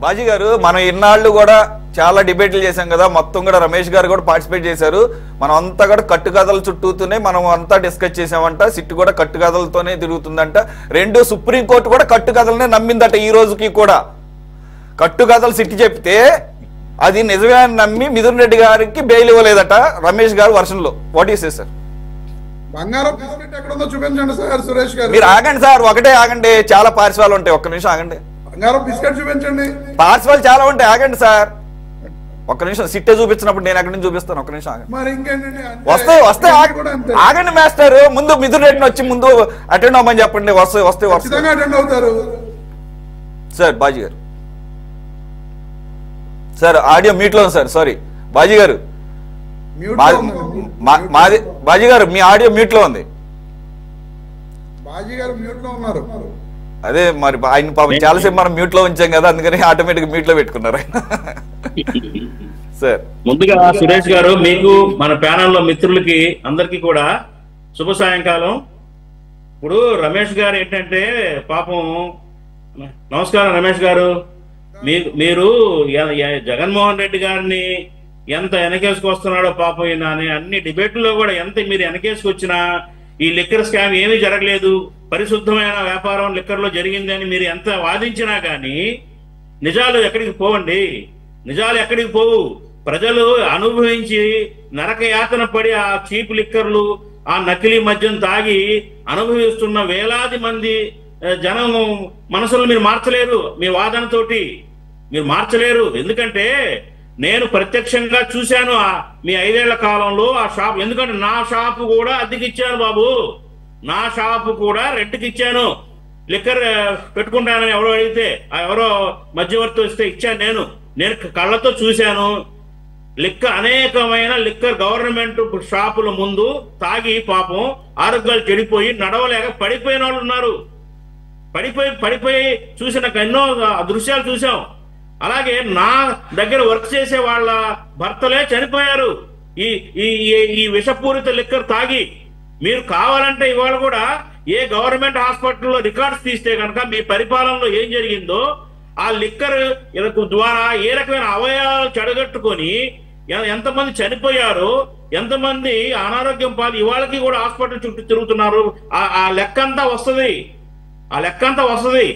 బాజీ గారు మనం ఇన్నాళ్ళు కూడా చాలా డిబేట్లు చేశాం కదా, మొత్తం కూడా రమేష్ గారు కూడా పార్టిసిపేట్ చేశారు. మనం అంతా కూడా కట్టుకథల చుట్టూతూనే మనం అంతా డిస్కస్ చేసామంట. సిట్ కూడా కట్టుకథలతోనే తిరుగుతుందంట. రెండు సుప్రీంకోర్టు కూడా కట్టుకథలనే నమ్మిందట. ఈ రోజుకి కూడా కట్టుకథలు సిట్ చెప్తే అది నిజమే అని నమ్మి మిథున్ రెడ్డి గారికి బెయిల్ ఇవ్వలేదట రమేష్ గారు వర్షన్ లో. What is sir? బంగారం ఎక్కడ ఉందో చూపించండి సార్ సురేష్ గారు. మీరు ఆగండి సార్, ఒకటే ఆగండి, చాలా పార్శ్వాలు ఉంటాయి. ఒక్క నిమిషం ఆగండి. బంగారం బిస్కెట్ చూపించండి. పార్శ్వాలు చాలా ఉంటాయి, ఆగండి సార్. ఒక్క నిమిషం. సిట్టే చూపించినప్పుడు నేను ఎక్కడి నుంచి చూపిస్తాను. ఒక్క నిమిషం ఆగండి. మరి ఇంకేంటండి, వస్తే ఆగండి మాస్టర్. ముందు మిథున్ రెడ్డిని వచ్చి ముందు అటెండ్ అవ్వమని చెప్పండి. వస్తే అటెండ్ అవుతారు సార్. బాజీ గారు సార్ ఆడియో మ్యూట్ లో ఉంది సార్. సారీ బాజీ గారు, మాది బాజీ గారు మీ ఆడియో మ్యూట్ లో ఉంది. బాజీ గారు మ్యూట్ లో ఉన్నారు. అదే మరి ఆయన పాపం చాలాసేపు మనం మ్యూట్ లో ఉంచాం కదా, అందుకని ఆటోమేటిక్ మ్యూట్ లో పెట్టుకున్నారు ఆయన. సార్ ముందుగా సురేష్ గారు, మీకు మన ప్యానల్ లో మిత్రులకి అందరికి కూడా శుభ సాయంకాలం. ఇప్పుడు రమేష్ గారు ఏంటంటే పాపం, నమస్కారం రమేష్ గారు, మీరు జగన్మోహన్ రెడ్డి గారిని ఎంత వెనకేసుకొస్తున్నాడో పాపం ఈయన అన్ని డిబేట్లలో కూడా ఎంత మీరు వెనకేసుకొచ్చినా ఈ లిక్కర్ స్కామ్ ఏమీ జరగలేదు, పరిశుద్ధమైన వ్యాపారం లిక్కర్ లో జరిగింది అని మీరు ఎంత వాదించినా కానీ నిజాలు ఎక్కడికి పోవండి. నిజాలు ఎక్కడికి పోవు. ప్రజలు అనుభవించి నరక యాతన పడి ఆ చీప్ లిక్కర్లు, ఆ నకిలీ మద్యం తాగి అనుభవిస్తున్న వేలాది మంది జనం మనసులు మీరు మార్చలేరు. మీ వాదనతోటి మీరు మార్చలేరు. ఎందుకంటే నేను ప్రత్యక్షంగా చూశాను మీ 5 ఏళ్ల కాలంలో ఆ షాప్. ఎందుకంటే నా షాపు కూడా అద్దెకిచ్చాను బాబు, నా షాపు కూడా రెంట్కి ఇచ్చాను. లిక్కర్ పెట్టుకుంటానని ఎవరో అడిగితే ఎవరో మధ్యవర్తి వస్తే ఇచ్చాను. నేను కళ్ళతో చూశాను. అనేకమైన లిక్కర్ గవర్నమెంట్ షాపుల ముందు తాగి పాపం ఆరోగ్యాలు చెడిపోయి నడవలేక పడిపోయిన వాళ్ళు ఉన్నారు. పడిపోయి చూసిన ఎన్నో దృశ్యాలు చూసాం. అలాగే నా దగ్గర వర్క్ చేసే వాళ్ళ భర్తలే చనిపోయారు ఈ విషపూరిత లిక్కర్ తాగి. మీరు కావాలంటే ఇవాళ కూడా ఏ గవర్నమెంట్ హాస్పిటల్లో రికార్డ్స్ తీస్తే కనుక మీ పరిపాలనలో ఏం జరిగిందో, ఆ లిక్కర్ ద్వారా ఏ రకమైన అవయవాలు చెడగట్టుకొని ఎంతమంది చనిపోయారో, ఎంతమంది అనారోగ్యం పాలు ఇవాళకి కూడా హాస్పిటల్ చుట్టూ తిరుగుతున్నారు. ఆ లెక్కంతా వస్తుంది. ఆ లెక్కంతా వస్తుంది.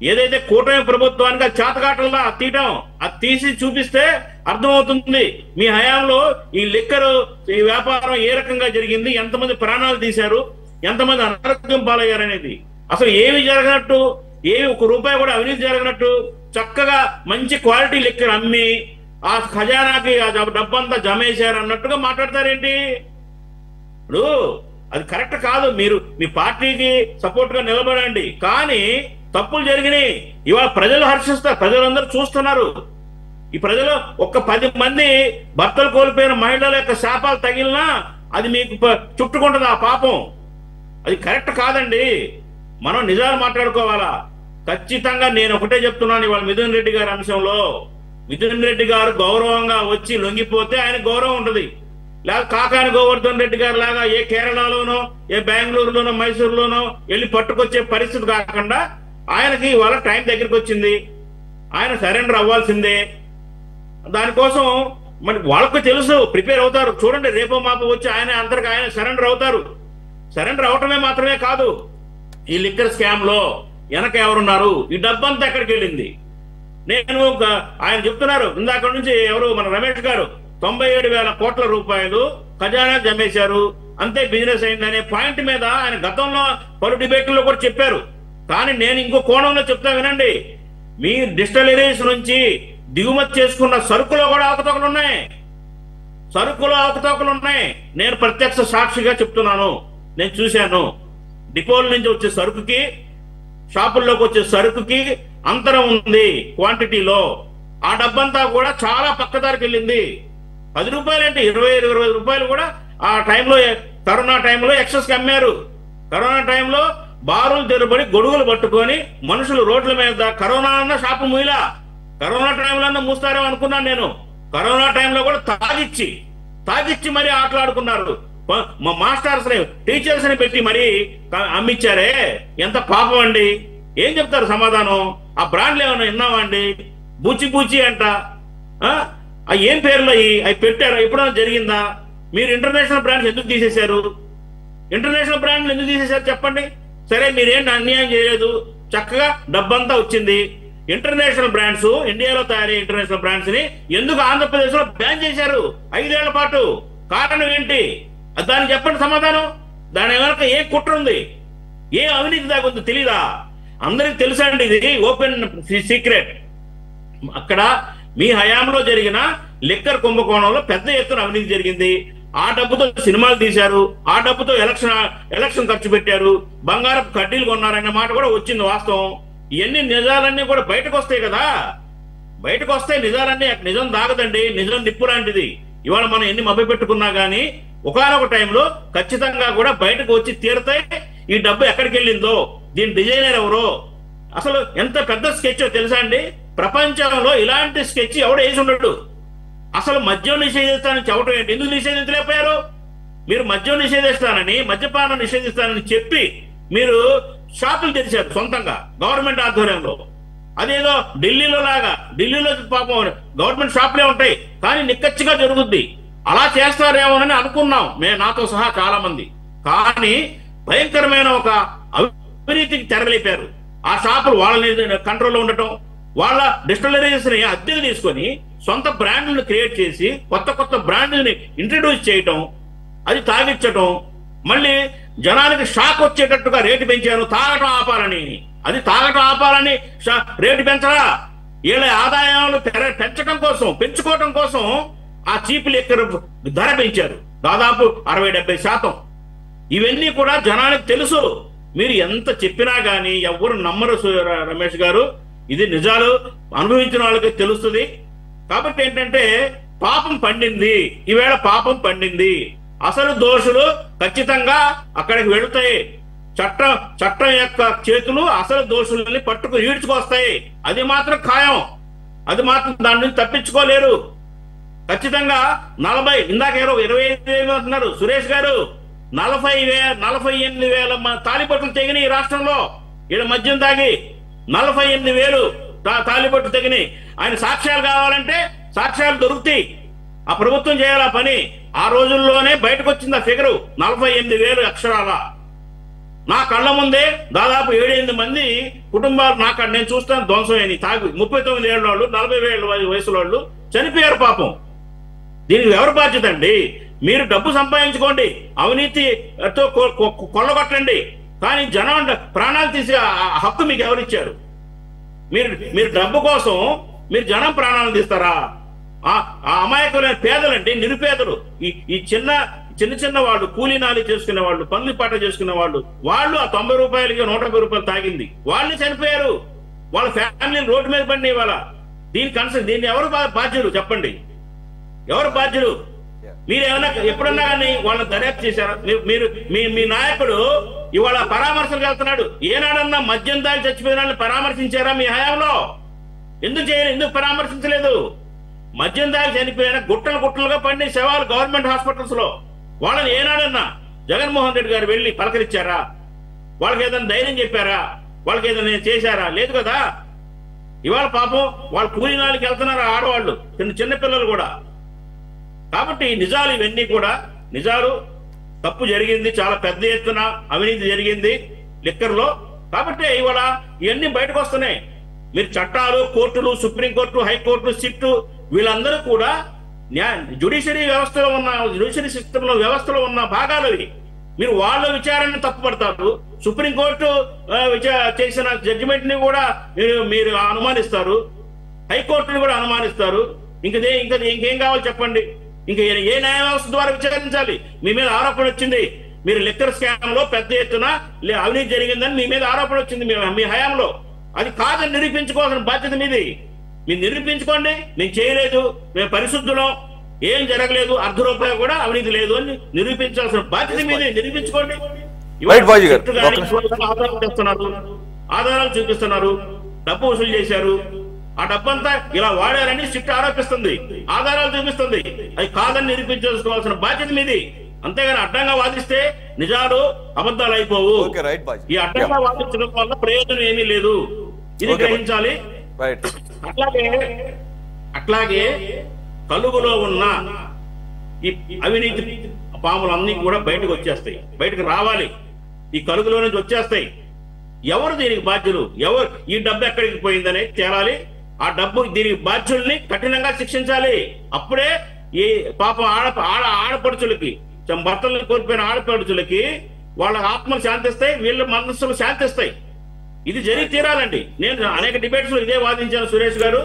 ఏదైతే కూటమి ప్రభుత్వానికి అది చేతకాటల్లా తీయటం, అది తీసి చూపిస్తే అర్థమవుతుంది మీ హయాంలో ఈ లిక్కర్ ఈ వ్యాపారం ఏ రకంగా జరిగింది, ఎంతమంది ప్రాణాలు తీశారు, ఎంతమంది అనారోగ్యం పాలయ్యారు అనేది. అసలు ఏమి జరగనట్టు, ఏమి 1 రూపాయి కూడా అవినీతి జరగనట్టు చక్కగా మంచి క్వాలిటీ లిక్కర్ అమ్మి ఆ ఖజానాకి ఆ డబ్బంతా జమేశారు అన్నట్టుగా మాట్లాడతారేంటి? ఇప్పుడు అది కరెక్ట్ కాదు. మీరు మీ పార్టీకి సపోర్ట్ గా నిలబడండి, కానీ తప్పులు జరిగినాయి. ఇవాళ ప్రజలు హర్షిస్తారు, ప్రజలందరూ చూస్తున్నారు. ఈ ప్రజలు 10 మంది భర్తలు కోల్పోయిన మహిళల యొక్క శాపాలు తగిలినా అది మీకు చుట్టుకుంటుంది ఆ పాపం. అది కరెక్ట్ కాదండి. మనం నిజాలు మాట్లాడుకోవాలా. ఖచ్చితంగా నేను ఒకటే చెప్తున్నాను, ఇవాళ మిథున్ రెడ్డి గారి అంశంలో మిథున్ రెడ్డి గారు గౌరవంగా వచ్చి లొంగిపోతే ఆయన గౌరవం ఉంటుంది. లేదా కాకాని గోవర్ధన్ రెడ్డి గారు లాగా ఏ కేరళలోనో ఏ బెంగళూరులోనో మైసూరులోనో వెళ్ళి పట్టుకొచ్చే పరిస్థితి కాకుండా ఆయనకి ఇవాళ టైం దగ్గరికి వచ్చింది, ఆయన సరెండర్ అవ్వాల్సిందే. దానికోసం మరి వాళ్ళకు తెలుసు, ప్రిపేర్ అవుతారు. చూడండి, రేపో మాపో వచ్చి ఆయన అందరికి ఆయన సరెండర్ అవుతారు. సరెండర్ అవటమే మాత్రమే కాదు, ఈ లిక్కర్ స్కామ్ లో వెనక ఎవరున్నారు, ఈ డబ్బంతా ఎక్కడికి వెళ్ళింది. నేను ఆయన చెప్తున్నారు ఇందాక నుంచి ఎవరు మన రమేష్ గారు 97,000 కోట్ల రూపాయలు ఖజానా జమేశారు, అంతే బిజినెస్ అయిందనే పాయింట్ మీద ఆయన గతంలో పలు డిబేట్లలో కూడా చెప్పారు. కానీ నేను ఇంకో కోణంలో చెప్తా వినండి. మీ డిస్టిలరీస్ నుంచి దిగుమతి చేసుకున్న సరుకులో కూడా అవకతవకలు ఉన్నాయి. నేను ప్రత్యక్ష సాక్షిగా చెప్తున్నాను. నేను చూశాను. డిపోల నుంచి వచ్చే సరుకుకి షాపుల్లోకి వచ్చే సరుకుకి అంతరం ఉంది క్వాంటిటీలో. ఆ డబ్బంతా కూడా చాలా పక్కదారికి వెళ్ళింది. 10 రూపాయలు అంటే 20-25 రూపాయలు కూడా ఆ టైంలో, కరోనా టైంలో ఎక్సెస్ కి అమ్మారు. కరోనా టైంలో బారులు తెరబడి గొడుగులు పట్టుకొని మనుషులు రోడ్ల మీద, కరోనా అన్న షాపు మూయలా, కరోనా టైంలో మూస్తారేమో అనుకున్నాను నేను. కరోనా టైంలో కూడా తాగిచ్చి మరీ ఆటలాడుకున్నారు. మా మాస్టర్స్ ని, టీచర్స్ ని పెట్టి మరీ అమ్మిచ్చారే, ఎంత పాపం అండి. ఏం చెప్తారు సమాధానం? ఆ బ్రాండ్లు ఏమైనా విన్నావా అండి? బూచి అంట. ఏం పేర్లు అవి పెట్టారు? ఎప్పుడైనా జరిగిందా? మీరు ఇంటర్నేషనల్ బ్రాండ్స్ ఎందుకు తీసేశారు? ఇంటర్నేషనల్ బ్రాండ్లు ఎందుకు తీసేశారు చెప్పండి. సరే మీరేం అన్యాయం చేయలేదు, చక్కగా డబ్బంతా వచ్చింది. ఇంటర్నేషనల్ బ్రాండ్స్, ఇండియాలో తయారయ్యే ఇంటర్నేషనల్ బ్రాండ్స్ ని ఎందుకు ఆంధ్రప్రదేశ్ లో బ్యాన్ చేశారు 5 ఏళ్ల పాటు? కారణం ఏంటి? దానికి చెప్పండి సమాధానం. దాని వెనక ఏ కుట్ర ఉంది, ఏ అవినీతి దాకా ఉంది తెలీదా? అందరికి తెలుసా అండి, ఇది ఓపెన్ సీక్రెట్. అక్కడ మీ హయాంలో జరిగిన లిక్కర్ కుంభకోణంలో పెద్ద ఎత్తున అవినీతి జరిగింది. ఆ డబ్బుతో సినిమాలు తీశారు, ఆ డబ్బుతో ఎలక్షన్ ఖర్చు పెట్టారు, బంగారపు కడ్డీలు కొన్నారనే మాట కూడా వచ్చింది వాస్తవం. ఇవన్నీ నిజాలన్నీ కూడా బయటకు వస్తాయి కదా. బయటకు వస్తాయి నిజాలన్నీ. నిజం దాగదండి, నిజం నిప్పు లాంటిది. ఇవాళ మనం ఎన్ని మభ్యపెట్టుకున్నా గానీ ఒకానొక టైంలో ఖచ్చితంగా కూడా బయటకు వచ్చి తీరుతాయి. ఈ డబ్బు ఎక్కడికి వెళ్ళిందో, దీని డిజైనర్ ఎవరో, అసలు ఎంత పెద్ద స్కెచ్ తెలుసా అండి? ప్రపంచంలో ఇలాంటి స్కెచ్ ఎవడు వేసి ఉండడు. అసలు మద్యం నిషేధిస్తానని చెప్పడం ఏంటి? ఎందుకు నిషేధించలేకపోయారు? మీరు మద్యం నిషేధిస్తానని, మద్యపానం నిషేధిస్తానని చెప్పి మీరు షాపులు తెరిచారు సొంతంగా గవర్నమెంట్ ఆధ్వర్యంలో. అదేదో ఢిల్లీలో లాగా, ఢిల్లీలో పాపం గవర్నమెంట్ షాపులే ఉంటాయి కానీ నిక్కచ్చిగా జరుగుద్ది. అలా చేస్తారేమోనని అనుకున్నాం నాతో సహా చాలా మంది. కానీ భయంకరమైన ఒక అవినీతికి తెరలేపారు. ఆ షాపులు వాళ్ళ కంట్రోల్లో ఉండటం, వాళ్ళ డిస్టిలరీస్ ని అద్దెకు తీసుకొని సొంత బ్రాండ్లను క్రియేట్ చేసి కొత్త బ్రాండ్ని ఇంట్రడ్యూస్ చేయటం, అది తాగించటం, మళ్ళీ జనానికి షాక్ వచ్చేటట్టుగా రేటు పెంచారు తాగటం ఆపాలని. అది తాగటం ఆపాలని రేటు పెంచరా? వీళ్ళ ఆదాయాలు పెంచడం కోసం, పెంచుకోవటం కోసం ఆ చీప్ లిక్కర్ ధర పెంచారు దాదాపు 60-70%. ఇవన్నీ కూడా జనానికి తెలుసు. మీరు ఎంత చెప్పినా గానీ ఎవరు నమ్మరు రమేష్ గారు. ఇది నిజాలు అనుభవించిన వాళ్ళకి తెలుస్తుంది. కాబట్టి ఏంటంటే పాపం పండింది, ఈవేళ పాపం పండింది. అసలు దోషులు ఖచ్చితంగా అక్కడికి వెళుతాయి. చట్టం యొక్క చేతులు అసలు దోషుల్ని పట్టుకు ఈడ్చుకొస్తాయి. అది మాత్రం ఖాయం. అది మాత్రం దాని నుంచి తప్పించుకోలేరు. ఖచ్చితంగా 40 ఇందాక 25,000 అంటున్నారు సురేష్ గారు. 48,000 తాలిబొట్లు తెగినాయి ఈ రాష్ట్రంలో. ఈడ మద్యం తాగి 48,000 తాలిబొట్లు తెగినాయి. ఆయన సాక్ష్యాలు కావాలంటే సాక్ష్యాలు దొరుకుతాయి. ఆ ప్రభుత్వం చేయాల పని. ఆ రోజుల్లోనే బయటకు వచ్చింది ఆ ఫిగరు 48,000 అక్షరాల. నా కళ్ళ ముందే దాదాపు 7-8 మంది కుటుంబాలు నేను చూస్తాను ధ్వంసమైంది. తాగి 39 ఏళ్ళ వాళ్ళు, 40 ఏళ్ళ వయసుల వాళ్ళు చనిపోయారు పాపం. దీనికి ఎవరు బాధ్యత అండి? మీరు డబ్బు సంపాదించుకోండి, అవినీతితో కొల్లగొట్టండి, కానీ జనం ప్రాణాలు తీసే హక్కు మీకు ఎవరిచ్చారు? మీరు డబ్బు కోసం మీరు జనం ప్రాణాలు తీస్తారా? ఆ అమాయకులైన పేదలండి, నిరుపేదలు, ఈ చిన్న వాళ్ళు, కూలీనాలు చేసుకునే వాళ్ళు, పనులు పాట చేసుకునే వాళ్ళు ఆ 90 రూపాయలకి 150 రూపాయలు తాగింది వాళ్ళు చనిపోయారు. వాళ్ళ ఫ్యామిలీని రోడ్డు మీద పడినాయి ఇవాళ. దీన్ని ఎవరు బాధ్యులు చెప్పండి? ఎవరు బాధ్యులు? మీరేమన్నా ఎప్పుడన్నా కానీ వాళ్ళని దర్యాప్తు చేశారా? మీ నాయకుడు ఇవాళ పరామర్శలకు వెళ్తున్నాడు. ఏనాడన్నా మద్యం తాగి చచ్చిపోయిన వాళ్ళని పరామర్శించారా మీ హయాంలో? ఎందుకు పరామర్శించలేదు? మద్యం తాగి చనిపోయిన గుట్టలుగా పడిన శవాలు గవర్నమెంట్ హాస్పిటల్స్ లో. వాళ్ళని ఏనాడన్నా జగన్మోహన్ రెడ్డి గారు వెళ్ళి పలకరించారా? వాళ్ళకి ఏదైనా ధైర్యం చెప్పారా? వాళ్ళకి ఏదైనా చేశారా? లేదు కదా. ఇవాళ పాపం వాళ్ళు కూలీనాలకి వెళ్తున్నారు ఆడవాళ్ళు, చిన్న పిల్లలు కూడా. కాబట్టి నిజాలు ఇవన్నీ కూడా నిజాలు. తప్పు జరిగింది, చాలా పెద్ద ఎత్తున అవినీతి జరిగింది లిక్కర్ లో. కాబట్టి ఇవాళ ఇవన్నీ బయటకు వస్తున్నాయి. మీరు చట్టాలు, కోర్టులు, సుప్రీంకోర్టు, హైకోర్టు, సిట్టు వీళ్ళందరూ కూడా జ్యుడిషియరీ సిస్టమ్ లో వ్యవస్థలో ఉన్న భాగాలు ఇవి. మీరు వాళ్ళ విచారణని తప్పుపడతారు. సుప్రీంకోర్టు చేసిన జడ్జిమెంట్ ని కూడా మీరు అనుమానిస్తారు, హైకోర్టుని కూడా అనుమానిస్తారు. ఇంకేం కావాలి చెప్పండి? ఇంకా ఏ న్యాయ వ్యవస్థ ద్వారా విచారించాలి? మీ మీద ఆరోపణ వచ్చింది, మీరు లిక్కర్ స్కామ్ లో పెద్ద ఎత్తున అవినీతి జరిగిందని మీ మీద ఆరోపణ వచ్చింది మీ హయాంలో. అది కాదని నిరూపించుకోవాల్సిన బాధ్యత మీది. మీరు నిరూపించుకోండి. నేను చేయలేదు, మేము పరిశుద్ధులం, ఏం జరగలేదు, ₹1 కూడా అవినీతి లేదు అని నిరూపించాల్సిన బాధ్యత మీది. నిరూపించుకోండి. ఆధారాలు చూపిస్తున్నారు, డబ్బు వసూలు చేశారు, ఆ డబ్బంతా ఇలా వాడారని సిట్ ఆరోపిస్తుంది, ఆధారాలు చూపిస్తుంది. అది కాదని నిరూపించుకోవాల్సిన బాధ్యత మీది. అంతేగాని అడ్డంగా వాదిస్తే నిజాలు అబద్ధాలు అయిపోవు. ఈ అడ్డంగా వాదించడం వల్ల ప్రయోజనం ఏమీ లేదు. ఇది గ్రహించాలి. అట్లాగే కలుగులో ఉన్న ఈ అవినీతి పాములన్నీ కూడా బయటకు వచ్చేస్తాయి, బయటకు రావాలి, ఈ కలుగులో నుంచి వచ్చేస్తాయి. ఎవరు దీనికి బాధ్యులు, ఎవరు ఈ డబ్బు ఎక్కడికి పోయిందనే తేలాలి. ఆ డబ్బు దీనికి బాధ్యుల్ని కఠినంగా శిక్షించాలి. అప్పుడే ఈ పాపం ఆడపడుచులకి, భర్తలను కోల్పోయిన ఆడపడుచులకి వాళ్ళ ఆత్మలు శాంతిస్తాయి, వీళ్ళ మనస్సులు శాంతిస్తాయి. ఇది జరిగి తీరాలండి. నేను అనేక డిబేట్స్ లో ఇదే వాదించాను సురేష్ గారు.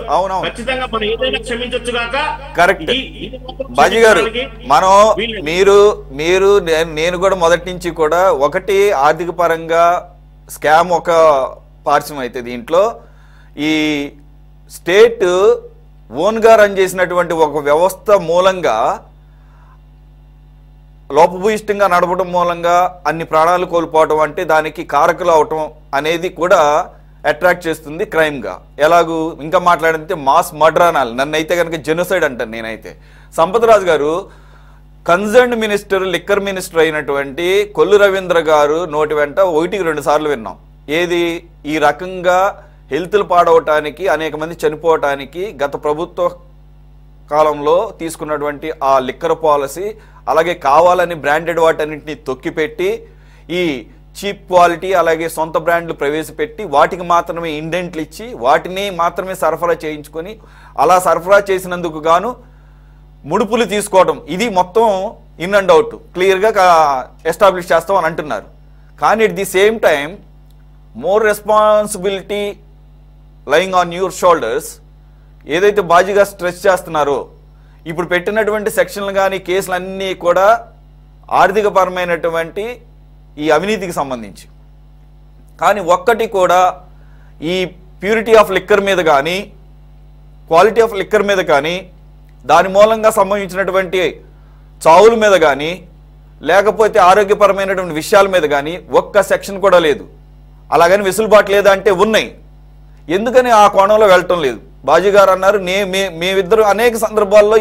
ఖచ్చితంగా మనం ఏదైనా క్షమించొచ్చు కాక. కరెక్ట్ బాజీ గారు. మనం మీరు నేను కూడా మొదటి నుంచి కూడా ఒకటి ఆర్థిక పరంగా స్కామ్ ఒక పార్శ్వం అయితే దీంట్లో ఈ స్టేట్ ఓన్గా రన్ చేసినటువంటి ఒక వ్యవస్థ మూలంగా లోపభూయిష్టంగా నడపడం మూలంగా అన్ని ప్రాణాలు కోల్పోవడం అంటే దానికి కారకులు అవటం అనేది కూడా అట్రాక్ట్ చేస్తుంది క్రైమ్గా. ఎలాగూ ఇంకా మాట్లాడితే మాస్ మర్డర్ అనాలి, నన్నైతే కనుక జెనోసైడ్ అంటాను నేనైతే. సంపత్రాజు గారు కన్సర్న్ మినిస్టర్, లిక్కర్ మినిస్టర్ అయినటువంటి కొల్లు రవీంద్ర గారు నోటి వెంట 1-2 సార్లు విన్నాం. ఏది ఈ రకంగా హెల్త్లు పాడవటానికి, అనేక మంది చనిపోవటానికి గత ప్రభుత్వ కాలంలో తీసుకున్నటువంటి ఆ లిక్కర్ పాలసీ, అలాగే కావాలని బ్రాండెడ్ వాటన్నింటినీ తొక్కిపెట్టి ఈ చీప్ క్వాలిటీ అలాగే సొంత బ్రాండ్లు ప్రవేశపెట్టి వాటికి మాత్రమే ఇండెంట్లు ఇచ్చి వాటిని మాత్రమే సరఫరా చేయించుకొని అలా సరఫరా చేసినందుకు గాను ముడుపులు తీసుకోవడం, ఇది మొత్తం ఇన్ అండ్ అవుట్ క్లియర్గా ఎస్టాబ్లిష్ చేస్తామని అంటున్నారు. కానీ at the same time more responsibility lying on your shoulders ఏదైతే బాజీగా స్ట్రెస్ చేస్తున్నారో, ఇప్పుడు పెట్టినటువంటి సెక్షన్లు కానీ కేసులు అన్నీ కూడా ఆర్థికపరమైనటువంటి ఈ అవినీతికి సంబంధించి. కానీ ఒక్కటి కూడా ఈ ప్యూరిటీ ఆఫ్ లిక్కర్ మీద కానీ, క్వాలిటీ ఆఫ్ లిక్కర్ మీద కానీ, దాని మూలంగా సంభవించినటువంటి చావుల మీద కానీ, లేకపోతే ఆరోగ్యపరమైనటువంటి విషయాల మీద కానీ ఒక్క సెక్షన్ కూడా లేదు. అలాగని వెసులుబాటు లేదా అంటే ఉన్నాయి. ఎందుకని ఆ కోణంలో వెళ్ళటం లేదు? బాజీ గారు అన్నారు, మేమిద్దరు అనేక సందర్భాల్లో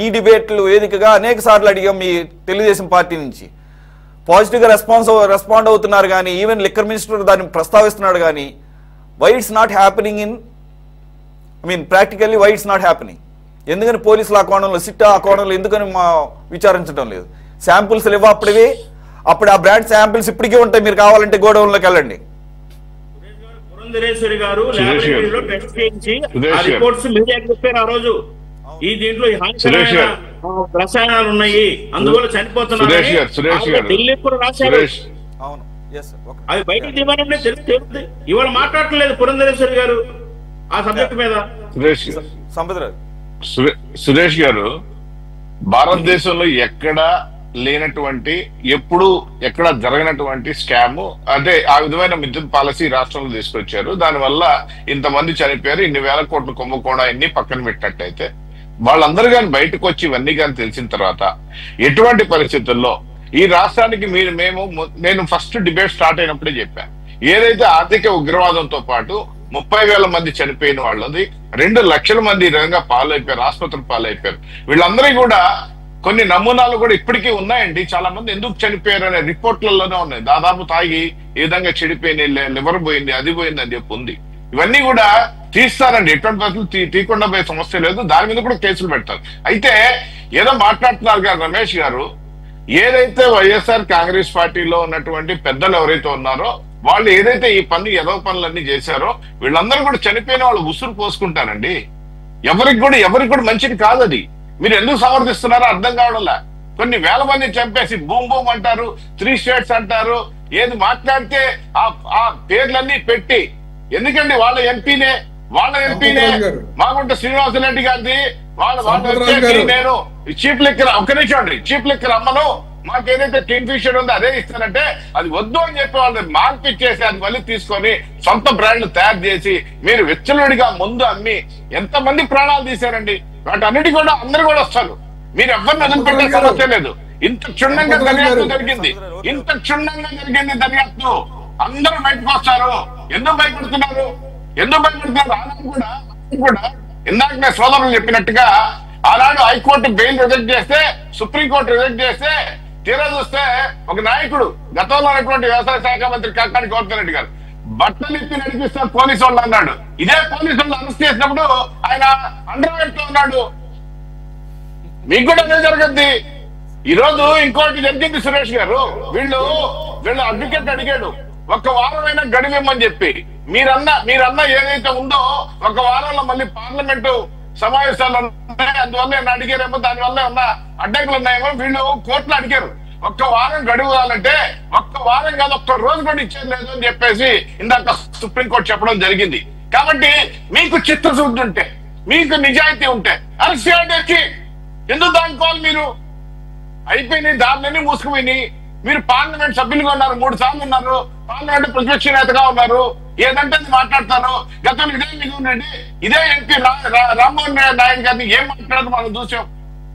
ఈ డిబేట్లు వేదికగా అనేక సార్లు అడిగాం మీ తెలుగుదేశం పార్టీ నుంచి. పాజిటివ్గా రెస్పాండ్ అవుతున్నారు కానీ ఈవెన్ లిక్కర్ మినిస్టర్ దాన్ని ప్రస్తావిస్తున్నాడు కానీ why it's not happening practically why it's not happening? ఎందుకని పోలీసులు ఆ కోణంలో, సిట్ ఆ కోణంలో ఎందుకని విచారించడం లేదు? శాంపుల్స్ లేవా అప్పుడు ఆ బ్రాండ్ శాంపిల్స్ ఇప్పటికీ ఉంటాయి, మీరు కావాలంటే గోడౌన్లోకి వెళ్ళండి. పురంధరేశ్వరి గారు ల్యాబొరేటరీలో టెస్ట్ చేయించి ఆ రిపోర్ట్స్ మీడియాకి చెప్పారు ఆ రోజు. ఈ దీంట్లో హానికరమైన రసాయనాలు ఉన్నాయి, అందువల్ల చనిపోతున్నారు ఢిల్లీ కూడా రాశారు. అవి బయటికి తీయమని తెలుస్తుంది. ఇవాళ మాట్లాడట్లేదు పురంధరేశ్వరి గారు ఆ సబ్జెక్ట్ మీద. సురేష్ గారు, భారతదేశంలో ఎక్కడ లేనటువంటి, ఎప్పుడు ఎక్కడ జరగనటువంటి స్కామ్ అంటే ఆ విధమైన విద్యుత్ పాలసీ రాష్ట్రంలో తీసుకొచ్చారు. దానివల్ల ఇంతమంది చనిపోయారు, ఇన్ని వేల కోట్ల కుంభకోణం ఇన్ని పక్కన పెట్టినట్టయితే వాళ్ళందరూ కానీ బయటకు వచ్చి ఇవన్నీ కానీ తెలిసిన తర్వాత ఎటువంటి పరిస్థితుల్లో ఈ రాష్ట్రానికి నేను ఫస్ట్ డిబేట్ స్టార్ట్ అయినప్పుడే చెప్పాను, ఏదైతే ఆర్థిక ఉగ్రవాదంతో పాటు 30,000 మంది చనిపోయిన వాళ్ళది 2 లక్షల మంది ఈ విధంగా పాలైపోయారు, ఆసుపత్రులు పాలైపోయారు. వీళ్ళందరికీ కూడా కొన్ని నమూనాలు కూడా ఇప్పటికీ ఉన్నాయండి. చాలా మంది ఎందుకు చనిపోయారు అనే రిపోర్ట్లలోనే ఉన్నాయి. దాదాపు తాగి ఈ విధంగా చెడిపోయింది, లివర్ పోయింది, అది పోయింది అని చెప్పి ఉంది. ఇవన్నీ కూడా తీస్తారండి, ఎటువంటి పరిస్థితులు తీయకుండా పోయే సమస్య లేదు. దాని మీద కూడా కేసులు పెడతారు. అయితే ఏదో మాట్లాడుతున్నారు కదా రమేష్ గారు, ఏదైతే వైఎస్ఆర్ కాంగ్రెస్ పార్టీలో ఉన్నటువంటి పెద్దలు ఎవరైతే ఉన్నారో వాళ్ళు ఏదైతే ఈ ఏదో పనులన్నీ చేశారో వీళ్ళందరూ కూడా చనిపోయిన వాళ్ళు ఉసురు పోసుకుంటారండి. ఎవరికి కూడా మంచిది కాదు అది. మీరు ఎందుకు సమర్థిస్తున్నారో అర్థం కావడంలా. కొన్ని వేల మంది చంపేసి బూమ్ బూమ్ అంటారు, 3 స్టేట్స్ అంటారు, ఏది మాట్లాడితే ఆ పేర్లన్నీ పెట్టి, ఎందుకండి వాళ్ళ ఎంపీనే మాగుంట శ్రీనివాసరెడ్డి గారిది నేను చీప్ లిక్కర్ ఒక్క నిమిషం అండి, చీప్ లిక్కర్ అమ్మను, మాకు ఏదైతే కింగ్ ఫిషర్ ఉందో అదే ఇస్తానంటే అది వద్దు అని చెప్పి వాళ్ళని మార్పిచ్చేసి అది మళ్ళీ తీసుకొని సొంత బ్రాండ్లు తయారు చేసి మీరు విచ్చలుడిగా ముందు అమ్మి ఎంతమంది ప్రాణాలు తీశారండి. వాటన్నిటి కూడా అందరు కూడా వస్తారు. మీరు ఎవరిని వదిలిపెట్టే సమస్య లేదు. ఇంత క్షుణ్ణంగా దర్యాప్తు జరిగింది, దర్యాప్తు అందరూ బయటకు వస్తారు. ఎందుకు భయపడుతున్నారు? ఆనాడు కూడా ఇందాక నేను సోదరులు చెప్పినట్టుగా ఆనాడు హైకోర్టు బెయిల్ రిజెక్ట్ చేస్తే, సుప్రీంకోర్టు రిజెక్ట్ చేస్తే, తీరా చూస్తే ఒక నాయకుడు గతంలో ఉన్నటువంటి వ్యవసాయ శాఖ మంత్రి కాకాని గోవర్ధన్ రెడ్డి గారు బట్టలు ఎత్తి నడిపిస్తారు పోలీసు వాళ్ళు అన్నాడు. ఇదే పోలీసు వాళ్ళు అరెస్ట్ చేసినప్పుడు ఆయన అండర్వేర్ లో ఉన్నాడు. మీకు కూడా అదే జరగద్ది. ఈ రోజు ఇంకోటి జరిగింది సురేష్ గారు. వీళ్ళు అడ్వకేట్ అడిగాడు ఒక్క వారమైనా గడివేమని చెప్పి. మీరన్న ఏదైతే ఉందో ఒక వారంలో మళ్ళీ పార్లమెంటు సమావేశాలు ఉన్నాయి, అందువల్ల ఏమన్నా అడిగారేమో, దానివల్ల ఏమన్నా అడ్డంకులు ఉన్నాయేమో వీళ్ళు కోర్టులో అడిగారు. ఒక్క వారం గడువాలంటే ఒక్క వారం కాదు, ఒక్క రోజు కూడా ఇచ్చేది లేదు అని చెప్పేసి ఇందాక సుప్రీంకోర్టు చెప్పడం జరిగింది. కాబట్టి మీకు చిత్తశుద్ధి ఉంటే, మీకు నిజాయితీ ఉంటే అరెస్ట్ చేయడానికి ఎందుకు దానికోవాలి? మీరు అయిపోయినాయి, దారులన్నీ మూసుకుపోయినాయి. మీరు పార్లమెంట్ సభ్యులుగా ఉన్నారు, 3 సార్లు ఉన్నారు, పార్లమెంట్ ప్రతిపక్ష నేతగా ఉన్నారు, ఏదంటే మాట్లాడతారు. గతంలో ఇదే మిగిలిన రెడ్డి, ఇదే ఎంపీ రామ్మోహన్ నాయుడు గారిని ఏం మాట్లాడారు మనం చూసాం.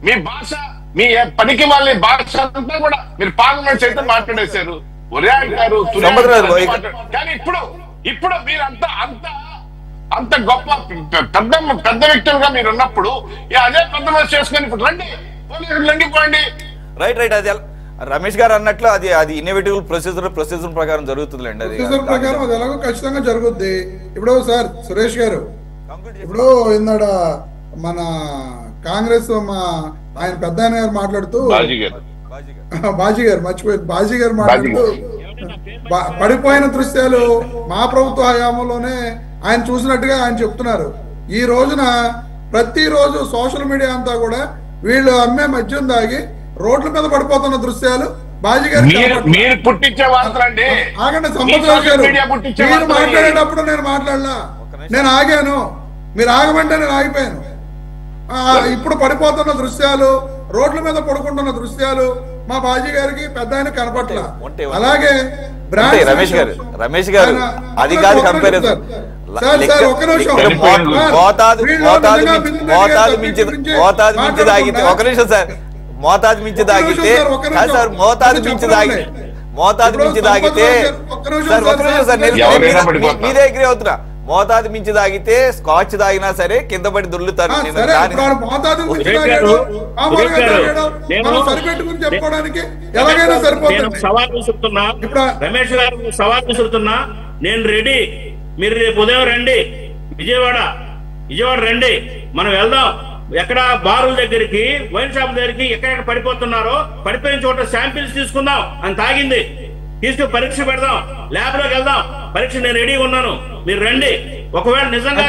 మీ భాష, మీ పనికి వాళ్ళ భాష అంతా కూడా మీరు పార్లమెంట్ అయితే మాట్లాడేశారు. ఒరే అంటారు. కానీ ఇప్పుడు మీరంతా అంత గొప్ప పెద్ద వ్యక్తులుగా మీరు ఉన్నప్పుడు అదే పెద్ద మనిషి చేసుకొని ఇప్పుడు రండి, పోలీసులు లొంగిపోండి. రైట్ అది రమేష్ గారు అన్నట్లు అది ఇన్నోవేటివ్ ప్రొసీజర్ ప్రకారం జరుగుతుందిలేండి. అది ప్రకారం అది ఎలాగో ఖచ్చితంగా జరుగుద్ది. ఇప్పుడు సార్ సురేష్ గారు, ఇప్పుడు ఇందాడ మన కాంగ్రెస్ ఆయన పెద్ద ఆయన గారు మాట్లాడుతూ, బాజీ గారు మర్చిపోయింది, బాజీ గారు మాట్లాడుతూ పడిపోయిన దృశ్యాలు మా ప్రభుత్వ హయాంలోనే ఆయన చూసినట్టుగా ఆయన చెప్తున్నారు. ఈ రోజున ప్రతిరోజు సోషల్ మీడియా అంతా కూడా వీళ్ళు అమ్మే మద్యం దాగి రోడ్ల మీద పడిపోతున్న దృశ్యాలు బాజీ గారు ఆగండి. సంపత్రాజు గారు, మీరు మాట్లాడేటప్పుడు నేను మాట్లాడలా, నేను ఆగాను, మీరు ఆగమంటే నేను ఆగిపోయాను. ఇప్పుడు పడిపోతున్న దృశ్యాలు, రోడ్ల మీద పడుకుంటున్న దృశ్యాలు మా బాజీ గారికి పెద్ద ఆయన కనపట్ల. అలాగే రమేష్ గారు అది కాదు కంపారిజన్. ఒక్క నిమిషం, మోతాదు మించి తాగితే సార్, మోతాదు మించి తాగితే మీ దగ్గరే అవుతున్నా. మోతాదు మించి తాగితే స్కాచ్ తాగినా సరే కింద పడి దొర్లుతారు. రమేష్ గారు సవాల్ విసురుతున్నా, నేను రెడీ, మీరు రేపు ఉదయం రండి, విజయవాడ రండి, మనం వెళ్దాం. ఎక్కడ బారుల దగ్గరికి, వైన్ షాప్ దగ్గరికి ఎక్కడెక్కడ పడిపోతున్నారో పడిపోయిన చోట శాంపిల్స్ తీసుకుందాం. అని తాగింది తీసుకుని పరీక్ష పెడదాం, ల్యాబ్ లోకి వెళ్దాం, పరీక్ష నేను రెడీగా ఉన్నాను, మీరు రండి. ఒకవేళ నిజంగా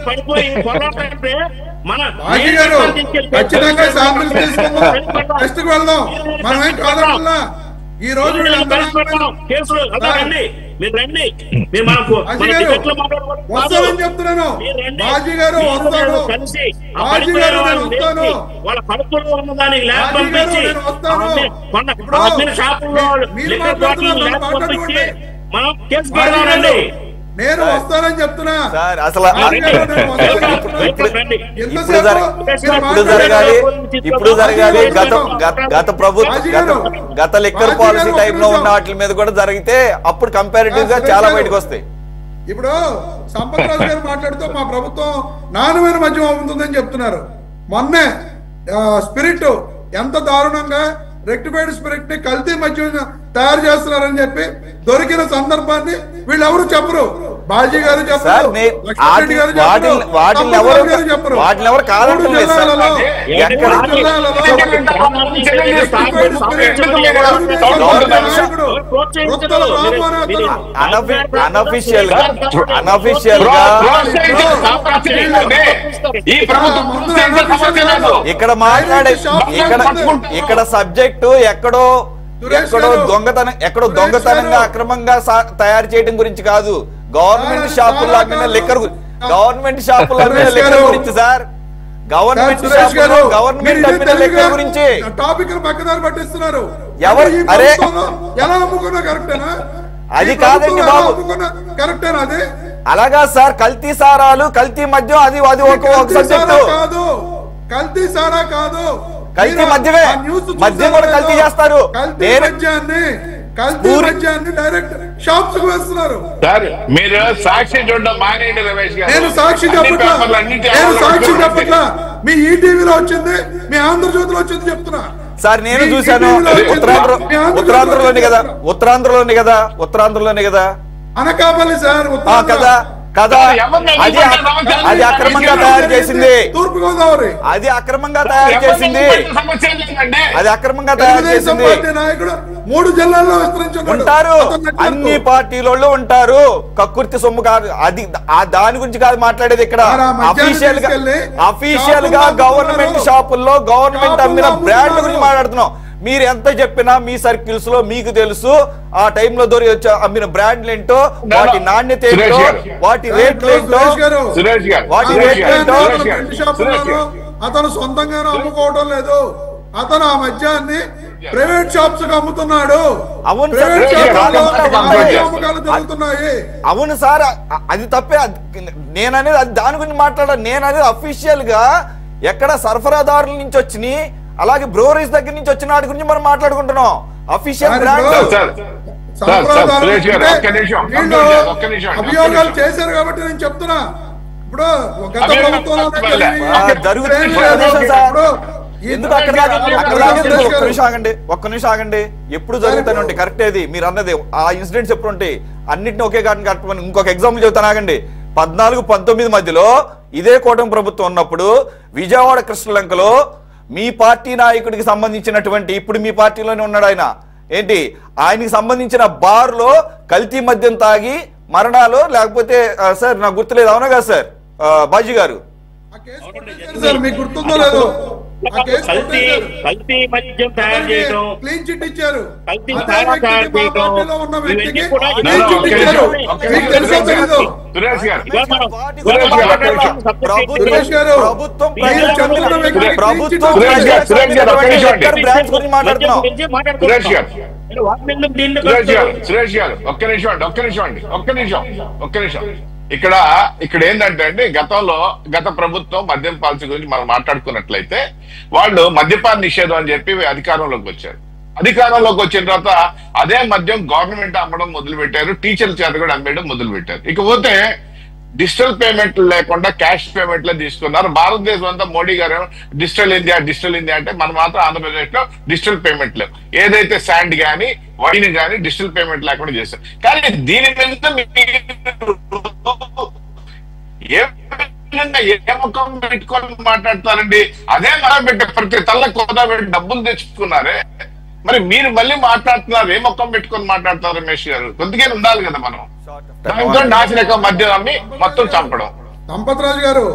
పడిపోయి పొరపాటే మన ఈ రోజు కేసులు రండి, మీరు రండి, చెప్తున్నాను. బాజీ గారు వస్తాను, కలిసి వాళ్ళ కడుపులో ఉన్నదానికి ల్యాబ్ పంపించి షాపుల్లో మనం కేసు పెడదామండి. నేను వస్తానని చెప్తున్నా సార్. అసలు ఇప్పుడు జరగాలి గత లిక్కర్ పాలసీ టైప్ లో ఉన్న వాటి మీద కూడా జరిగితే అప్పుడు కంపారిటివ్ గా చాలా బయటకు వస్తాయి. ఇప్పుడు సంపత్రాజు గారు మాట్లాడుతూ మా ప్రభుత్వం నాణ్యమైన మద్యం అమ్ముతుందని చెప్తున్నారు. మొన్నే స్పిరిట్ ఎంత దారుణంగా రెక్టిఫైడ్ స్పిరిట్ ని కల్తీ మద్యం తయారు చేస్తున్నారని చెప్పి దొరికిన సందర్భాన్ని వీళ్ళెవరు చెప్పరు. బాజీ గారు చెప్పరు, లక్ష్మణ్ గారు చెప్పరు. అనఫిషియల్ గా ఇక్కడ మాట్లాడే ఇక్కడ సబ్జెక్టు ఎక్కడో దొంగతనంగా అక్రమంగా తయారు చేయడం గురించి కాదు, గవర్నమెంట్ షాపుల్లో అమ్మిన లిక్కర్ గురించి సార్. గవర్నమెంట్ అమ్మిన లిక్కర్ గురించి టాపిక్ పక్కదారి పట్టిస్తున్నారు. అరే ఎలా అమ్ముకున్నా కరెక్టేనా? అది కాదండి బాబు, కరెక్టేనా? అది అలాగా సార్. కల్తీ సారాలు, కల్తీ మద్యం, అది ఒక సబ్జెక్టు కాదు. కల్తీ సారా కాదు, కల్తీ మద్యమే. మద్యం కూడా కల్తీ చేస్తారు. డైరెక్ట్ షాప్స్ కు వేస్తున్నారు. మీరు సాక్షి చూడడం మానేయండి రమేష్ గారు. నేను సాక్షి చెప్పట్లా, మీ ఈటీవీలో వచ్చింది, మీ ఆంధ్రజ్యోతిలో వచ్చింది చెప్తున్నా. సార్ నేను చూశాను. ఉత్తరాంధ్రలోని కదా అనకాపల్లి సార్ కదా కదా అది అక్రమంగా తయారు చేసింది. తూర్పుగోదావరి అది అక్రమంగా తయారు చేసింది. నాయకుడు 3 జిల్లాల్లో విస్తరించున్నాడు. ఉంటారు, అన్ని పార్టీలలో ఉంటారు. కక్కుర్తి సొమ్ము కాదు అది. దాని గురించి కాదు మాట్లాడేది ఇక్కడ. అఫీషియల్ గా గవర్నమెంట్ షాపుల్లో గవర్నమెంట్ అమ్మిన బ్రాండ్ గురించి మాట్లాడుతున్నాం. మీరు ఎంత చెప్పినా మీ సర్కిల్స్ లో మీకు తెలుసు ఆ టైంలో దొరికి వచ్చి అమ్మిన బ్రాండ్లు ఏంటో, వాటి నాణ్యత ఏంటో, వాటి రేట్లు ఏంటో, అతను సొంతంగానే అమ్ముకోవడం లేదు. అతను ఆ మద్యాన్ని ప్రైవేట్ షాప్స్ కి అమ్ముతున్నాడు. అవును అవును సార్, అది తప్పే. నేననేది అది దాని గురించి మాట్లాడాను. నేననేది అఫీషియల్ గా ఎక్కడ సరఫరాదారుల నుంచి వచ్చినాయి, అలాగే బ్రోవరీస్ దగ్గర నుంచి వచ్చిన వాటి గురించి మనం మాట్లాడుకుంటున్నాం. అఫీషియల్ బ్రాండ్ అభియోగాలు చేశారు కాబట్టి నేను చెప్తున్నా. ఇప్పుడు గత ఎందుకు ఒక్క నిమిషం ఆగండి. ఎప్పుడు జరుగుతూనే ఉంటాయి. కరెక్ట్ ఏది మీరు అన్నది. ఆ ఇన్సిడెంట్స్ ఎప్పుడు ఉంటాయి, అన్నింటినీ ఒకే కారణం కట్టుకొని. ఇంకొక ఎగ్జాంపుల్ చెబుతాను ఆగండి. 14-19 మధ్యలో ఇదే కూటమి ప్రభుత్వం ఉన్నప్పుడు విజయవాడ కృష్ణలంకలో మీ పార్టీ నాయకుడికి సంబంధించినటువంటి, ఇప్పుడు మీ పార్టీలోనే ఉన్నాడు ఆయన, ఏంటి ఆయనకి సంబంధించిన బార్ లో కల్తీ మద్యం తాగి మరణాలు, లేకపోతే సార్ నాకు గుర్తులేదు, అవునా కదా సార్ బాజీ గారు? మీకు గుర్తుందో లేదో, కల్తీ మద్యం తయారు చేయడం, క్లీన్ చిట్ ఇచ్చారు. కల్తీ తయారు చేయడం, సురేష్ గారు ఒక్క నిమిషం. ఇక్కడ ఏంటంటే అండి, గత ప్రభుత్వం మద్యం పాలసీ గురించి మనం మాట్లాడుకున్నట్లయితే వాళ్ళు మద్యపాన నిషేధం అని చెప్పి అధికారంలోకి వచ్చారు. అధికారంలోకి వచ్చిన తర్వాత అదే మద్యం గవర్నమెంట్ అమ్మడం మొదలు పెట్టారు, టీచర్ల చేత కూడా అమ్మేయడం మొదలు పెట్టారు. ఇకపోతే డిజిటల్ పేమెంట్లు లేకుండా క్యాష్ పేమెంట్లే తీసుకున్నారు. భారతదేశం అంతా మోడీ గారు డిజిటల్ ఇండియా అంటే మనం మాత్రం ఆంధ్రప్రదేశ్ లో డిజిటల్ పేమెంట్ లేవు. ఏదైతే శాండ్ గానీ వైన్ గానీ డిజిటల్ పేమెంట్ లేకుండా చేశారు. కానీ దీని మీద ఏ ముఖం పెట్టుకొని మాట్లాడతారండి? అదే మనం పెట్టే ప్రతి తల్ల కోదా పెట్టి డబ్బులు తెచ్చుకున్నారే, మరి మీరు మళ్ళీ మాట్లాడుతున్నారు. ఏ ముఖం పెట్టుకొని మాట్లాడతారు రమేష్ గారు? కొద్దిగా ఉండాలి కదా. మనం దాంతో నాశనకం మద్యం అమ్మి మొత్తం చంపడం. సంపత్రాజు గారు,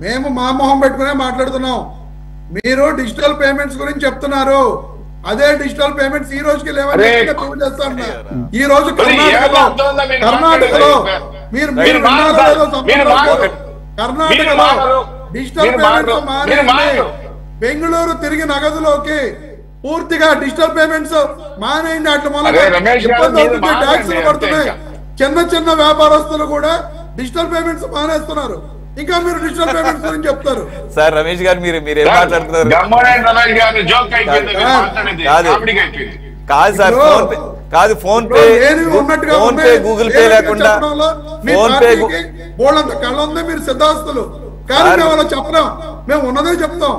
మేము మా మొహం పెట్టుకునే మాట్లాడుతున్నాం. మీరు డిజిటల్ పేమెంట్స్ గురించి చెప్తున్నారు. అదే డిజిటల్ పేమెంట్స్ ఈ రోజుకి లేవని ఈ రోజు కర్ణాటకలో మీరు కర్ణాటకలో డిజిటల్ పేమెంట్స్ మానేయండి. బెంగళూరు తిరిగి నగదులోకి పూర్తిగా డిజిటల్ పేమెంట్స్ మానేయండి. అట్లా ట్యాక్సులు పడుతున్నాయి. చిన్న వ్యాపారస్తులు కూడా డిజిటల్ పేమెంట్స్ మానేస్తున్నారు. ఇంకా మీరు డిజిటల్ పేమెంట్స్ గురించి చెప్తారు. సార్ రమేష్ గారు మీరు ఏం మాట్లాడుతున్నారు? కాదు sir, phone pay Google pay లేకుండా బోళ్ళంత కళ్ళ ఉంది. మీరు సిద్ధాస్తులు కానీ మేము చెప్పలేం, మేము ఉన్నదే చెప్తాం.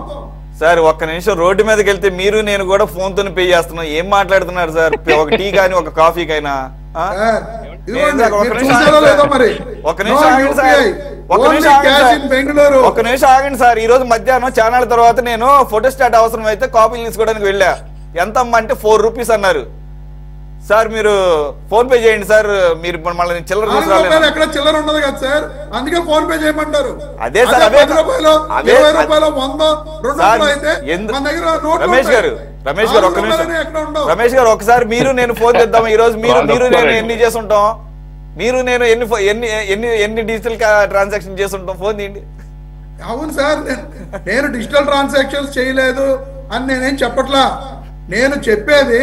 సార్ ఒక్క నిమిషం, రోడ్డు మీదకి వెళ్తే మీరు నేను కూడా ఫోన్ తోనే పే చేస్తున్నాం. ఏం మాట్లాడుతున్నారు సార్? ఒక టీ కానీ ఒక కాఫీకైనా ఒక్క నిమిషం ఆగండి సార్. ఈ రోజు మధ్యాహ్నం ఛానల్ తర్వాత నేను ఫోటో స్టాట్ అవసరం అయితే కాపీలు తీసుకోవడానికి వెళ్ళా. ఎంత అంటే 4 రూపీస్ అన్నారు. సార్ మీరు ఫోన్ పే చేయండి సార్. మీరు మళ్ళీ చిల్లర ఎక్కడ చిల్లర ఉండదు కదా సార్, అందుకే ఫోన్ పే చేయమంటారు. అదే సార్, రమేష్ గారు ఒకసారి మీరు నేను ఫోన్ చేద్దాం. ఈ రోజు మీరు నేను ఎన్ని చేసుంటాం? మీరు నేను ఎన్ని డిజిటల్ ట్రాన్సాక్షన్ చేసుంటాం? ఫోన్ తీయండి. అవును సార్, నేను డిజిటల్ ట్రాన్సాక్షన్స్ చేయలేదు అని నేనేం చెప్పట్లా. నేను చెప్పేది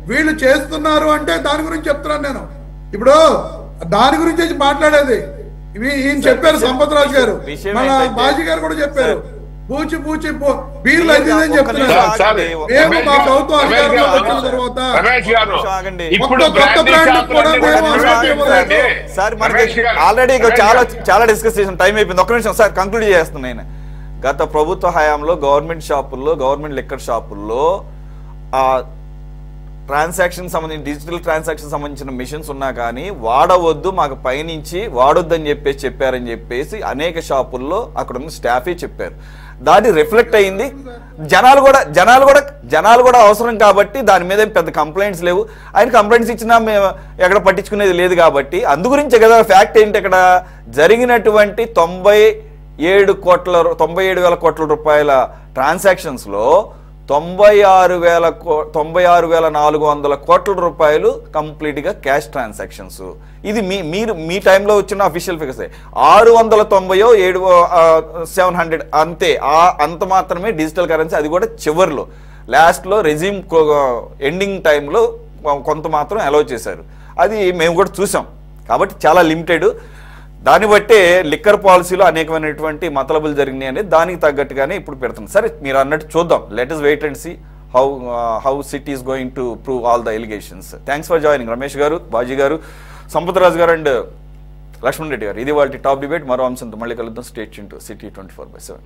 వీళ్ళు చేస్తున్నారు అంటే దాని గురించి చెప్తున్నాను. నేను ఇప్పుడు దాని గురించి మాట్లాడేది. ఈయన చెప్పారు, సంపత్రాజు గారు, మన బాజీ గారు కూడా చెప్పారు. పూచి బీర్లు అయితే చెప్తున్నారు. మేము మా ప్రభుత్వం అధికారంలో వచ్చిన తర్వాత కొత్త బ్రాండ్ కూడా సార్ మనకి ఆల్రెడీ చాలా డిస్కస్ చేసిన టైం అయిపోయింది. ఒక్క నిమిషం సార్, కంక్లూడ్ చేస్తున్నాను. గత ప్రభుత్వ హయాంలో గవర్నమెంట్ షాపుల్లో, గవర్నమెంట్ లిక్కర్ షాపుల్లో ఆ ట్రాన్సాక్షన్ సంబంధించి డిజిటల్ ట్రాన్సాక్షన్ సంబంధించిన మిషన్స్ ఉన్నా కానీ వాడవద్దు, మాకు పైనుంచి వాడొద్దని చెప్పారని చెప్పేసి అనేక షాపుల్లో అక్కడ ఉన్న స్టాఫే చెప్పారు. దాన్ని రిఫ్లెక్ట్ అయింది. జనాలు కూడా అవసరం కాబట్టి దాని మీద పెద్ద కంప్లైంట్స్ లేవు. ఆయన కంప్లైంట్స్ ఇచ్చినా మేము ఎక్కడ పట్టించుకునేది లేదు కాబట్టి అందుగురించే కదా. ఫ్యాక్ట్ ఏంటి, ఇక్కడ జరిగినటువంటి 97,000 కోట్ల రూపాయల ట్రాన్సాక్షన్స్లో 96,400 కోట్ల రూపాయలు కంప్లీట్గా క్యాష్ ట్రాన్సాక్షన్స్. ఇది మీ టైంలో వచ్చిన అఫీషియల్ ఫిగర్స్. 690, 700 అంత మాత్రమే డిజిటల్ కరెన్సీ. అది కూడా చివర్లో లాస్ట్లో రెజ్యూమ్ ఎండింగ్ టైంలో కొంత మాత్రం అలౌ చేశారు. అది మేము కూడా చూసాం. కాబట్టి చాలా లిమిటెడ్. దాన్ని బట్టే లిక్కర్ పాలసీలో అనేకమైనటువంటి మతలబులు జరిగినాయి అనేది దానికి తగ్గట్టుగానే ఇప్పుడు పెడుతుంది. సరే, మీరు అన్నట్టు చూద్దాం. Let us wait and see how city is going to prove all the allegations. Thanks for joining Ramesh గారు, బాజీ గారు, సంపత్రాజు గారు అండ్ లక్ష్మణ్ రెడ్డి గారు. ఇది వాళ్ళ టాప్ డిబేట్. మరో అంశంతో మళ్ళీ కలుద్దాం. Stay tuned to city 24/7.